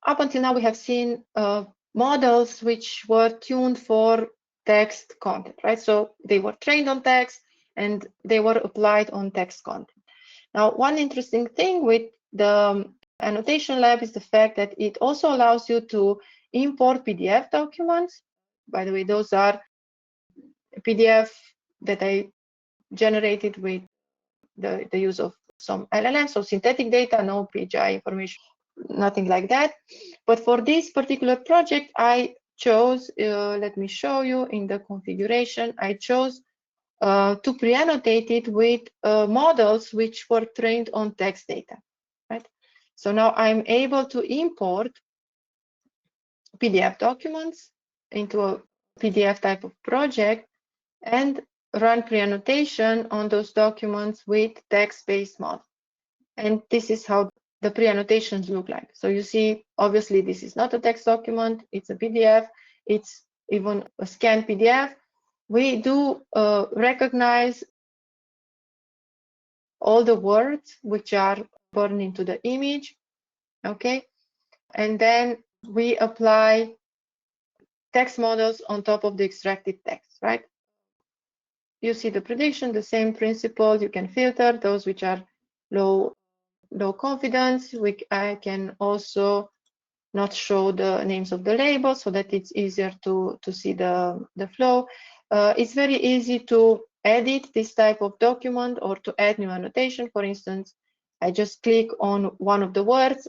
up until now, we have seen models which were tuned for text content, right? So they were trained on text and they were applied on text content. Now, one interesting thing with the annotation lab is the fact that it also allows you to import PDF documents. By the way, those are PDF that I generated with the use of some LLMs, so synthetic data, no PHI information, nothing like that. But for this particular project, I chose, let me show you in the configuration, I chose to pre-annotate it with models which were trained on text data, right? So now I'm able to import PDF documents into a PDF type of project and run pre-annotation on those documents with text-based model. And this is how the pre-annotations look like. So you see, obviously, this is not a text document, it's a PDF, it's even a scanned PDF. We do recognize all the words which are burned into the image, okay? And then we apply text models on top of the extracted text, right? You see the prediction, the same principle. You can filter those which are low confidence. I can also not show the names of the labels so that it's easier to see the flow. It's very easy to edit this type of document or to add new annotation. For instance, I just click on one of the words.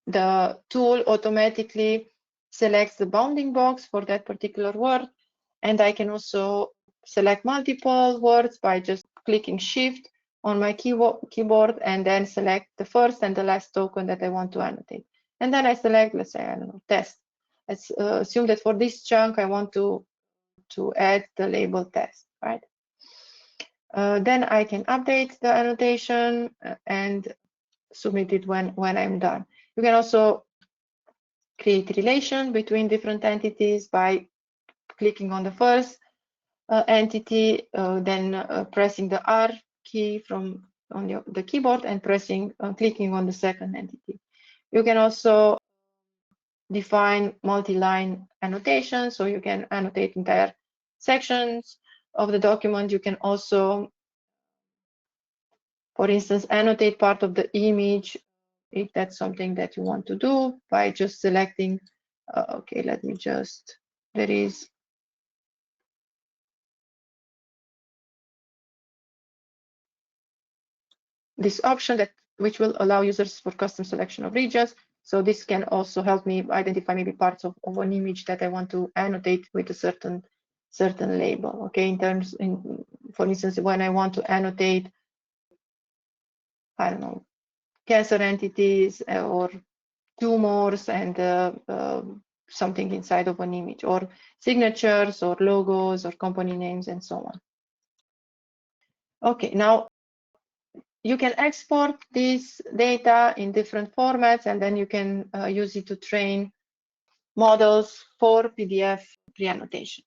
The tool automatically selects the bounding box for that particular word. And I can also select multiple words by just clicking Shift on my keyboard and then select the first and the last token that I want to annotate. And then I select, let's say, I don't know, test. Let's assume that for this chunk, I want to add the label test, right? Then I can update the annotation and submit it when I'm done. You can also create relation between different entities by clicking on the first entity, then pressing the R key on the keyboard and clicking on the second entity. You can also define multi-line annotation, so you can annotate entire sections of the document. You can also, for instance, annotate part of the image if that's something that you want to do by just selecting, okay, let me just, there is this option which will allow users for custom selection of regions. So this can also help me identify maybe parts of an image that I want to annotate with a certain label. Okay, for instance, when I want to annotate, I don't know, cancer entities or tumors and something inside of an image, or signatures or logos or company names and so on. Okay, now you can export this data in different formats, and then you can use it to train models for PDF pre-annotation.